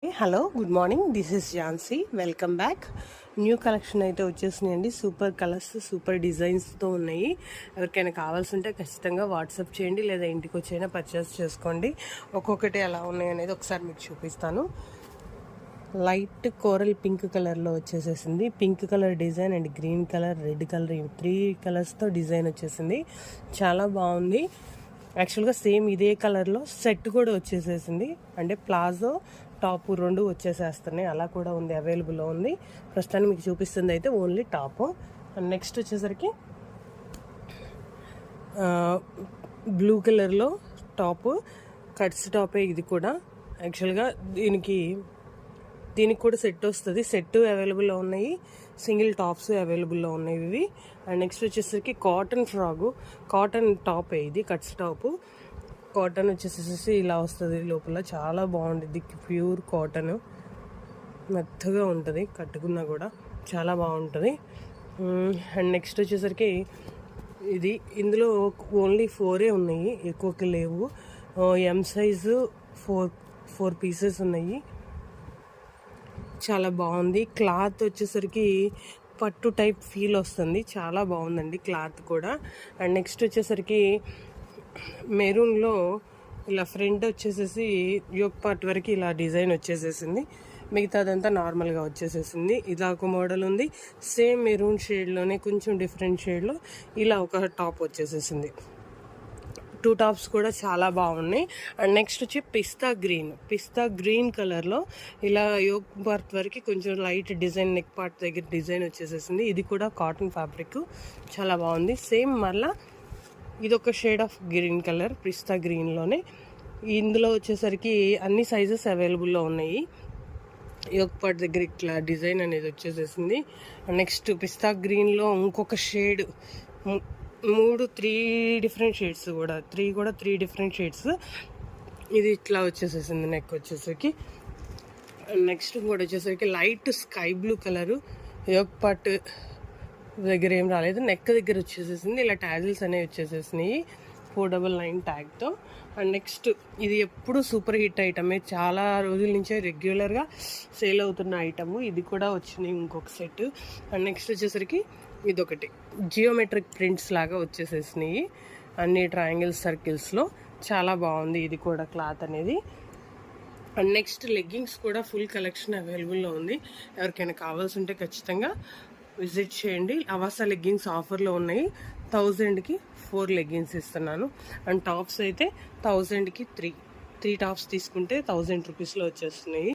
Hello, good morning. This is Jhansi. Welcome back. New collection అయితే వచ్చేసినాయండి. Super colours, super డిజైన్స్తో ఉన్నాయి. ఎవరికైనా కావాల్సి ఉంటే ఖచ్చితంగా వాట్సాప్ చేయండి, లేదా ఇంటికి వచ్చైనా పర్చేస్ చేసుకోండి. ఒక్కొక్కటి ఎలా ఉన్నాయి అనేది ఒకసారి మీకు చూపిస్తాను. లైట్ కోరల్ పింక్ కలర్లో వచ్చేసేసింది. Pink colour design and green colour, red colour, 3 కలర్స్తో డిజైన్ వచ్చేసింది. చాలా బాగుంది. యాక్చువల్గా సేమ్ ఇదే కలర్లో సెట్ కూడా వచ్చేసేసింది. అంటే ప్లాజో టాప్ 2 వచ్చేసేస్తున్నాయి. అలా కూడా ఉంది, అవైలబుల్లో ఉంది. ప్రస్తుతానికి మీకు చూపిస్తుంది అయితే ఓన్లీ టాప్. అండ్ నెక్స్ట్ వచ్చేసరికి బ్లూ కలర్లో టాప్, కట్స్ టాపే ఇది కూడా. యాక్చువల్గా దీనికి కూడా సెట్ వస్తుంది. సెట్ అవైలబుల్లో ఉన్నాయి, సింగిల్ టాప్స్ అవైలబుల్లో ఉన్నాయి ఇవి. అండ్ నెక్స్ట్ వచ్చేసరికి కాటన్ టాప్ ఇది, కట్స్ టాప్. కాటన్ వచ్చేసేసి ఇలా వస్తుంది లోపల. చాలా బాగుంటుంది, ప్యూర్ కాటన్, మెత్తగా ఉంటుంది, కట్టుకున్నా కూడా చాలా బాగుంటుంది. అండ్ నెక్స్ట్ వచ్చేసరికి ఇందులో ఓన్లీ 4 ఉన్నాయి, ఎక్కువకి లేవు. ఎం సైజు 4 పీసెస్ ఉన్నాయి. చాలా బాగుంది. క్లాత్ వచ్చేసరికి పట్టు టైప్ ఫీల్ వస్తుంది, చాలా బాగుందండి క్లాత్ కూడా. అండ్ నెక్స్ట్ వచ్చేసరికి మెరూన్లో ఇలా ఫ్రంట్ వచ్చేసేసి యోక్ పార్ట్ వరకు ఇలా డిజైన్ వచ్చేసేసింది. మిగతాదంతా నార్మల్గా వచ్చేసేసింది. ఇలా ఒక మోడల్ ఉంది, సేమ్ మెరూన్ షేడ్లోనే కొంచెం డిఫరెంట్ షేడ్లో ఇలా ఒక టాప్ వచ్చేసేసింది. 2 టాప్స్ కూడా చాలా బాగున్నాయి. అండ్ నెక్స్ట్ వచ్చి పిస్తా గ్రీన్ కలర్లో ఇలా యోక్ పార్ట్ వరకు కొంచెం లైట్ డిజైన్, నెక్ పార్ట్ దగ్గర డిజైన్ వచ్చేసేసింది. ఇది కూడా కాటన్ ఫ్యాబ్రిక్, చాలా బాగుంది. సేమ్ మళ్ళా ఇదొక షేడ్ ఆఫ్ గ్రీన్ కలర్, పిస్తా గ్రీన్లోనే. ఇందులో వచ్చేసరికి అన్ని సైజెస్ అవైలబుల్లో ఉన్నాయి. యోక్ పార్ట్ దగ్గర ఇట్లా డిజైన్ అనేది వచ్చేసేసింది. నెక్స్ట్ పిస్తా గ్రీన్లో ఇంకొక షేడ్, 3 డిఫరెంట్ షేడ్స్ కూడా, 3 డిఫరెంట్ షేడ్స్. ఇది ఇట్లా వచ్చేసేసింది నెక్ వచ్చేసరికి. నెక్స్ట్ కూడా వచ్చేసరికి light sky blue colour, yoke part దగ్గర ఏం రాలేదు, నెక్ దగ్గర వచ్చేసేసింది. ఇలా ట్యాజిల్స్ అనేవి వచ్చేసేసినాయి 499 ట్యాగ్తో. అండ్ నెక్స్ట్ ఇది ఎప్పుడు సూపర్ హిట్ ఐటమే, చాలా రోజుల నుంచే రెగ్యులర్గా సేల్ అవుతున్న ఐటము. ఇది కూడా వచ్చినాయి ఇంకొక సెట్. అండ్ నెక్స్ట్ వచ్చేసరికి ఇదొకటి జియోమెట్రిక్ ప్రింట్స్ లాగా వచ్చేసేసినాయి, అన్ని ట్రయాంగిల్ సర్కిల్స్లో. చాలా బాగుంది ఇది కూడా క్లాత్ అనేది. అండ్ నెక్స్ట్ లెగ్గింగ్స్ కూడా ఫుల్ కలెక్షన్ అవైలబుల్లో ఉంది. ఎవరికైనా కావాల్సి ఉంటే ఖచ్చితంగా విజిట్ చేయండి. అవాసా లెగ్గింగ్స్ ఆఫర్లో ఉన్నాయి. 1000కి 4 లెగ్గింగ్స్ ఇస్తున్నాను. అండ్ టాప్స్ అయితే 1000కి 3 టాప్స్ తీసుకుంటే 1000 రూపీస్లో వచ్చేస్తున్నాయి.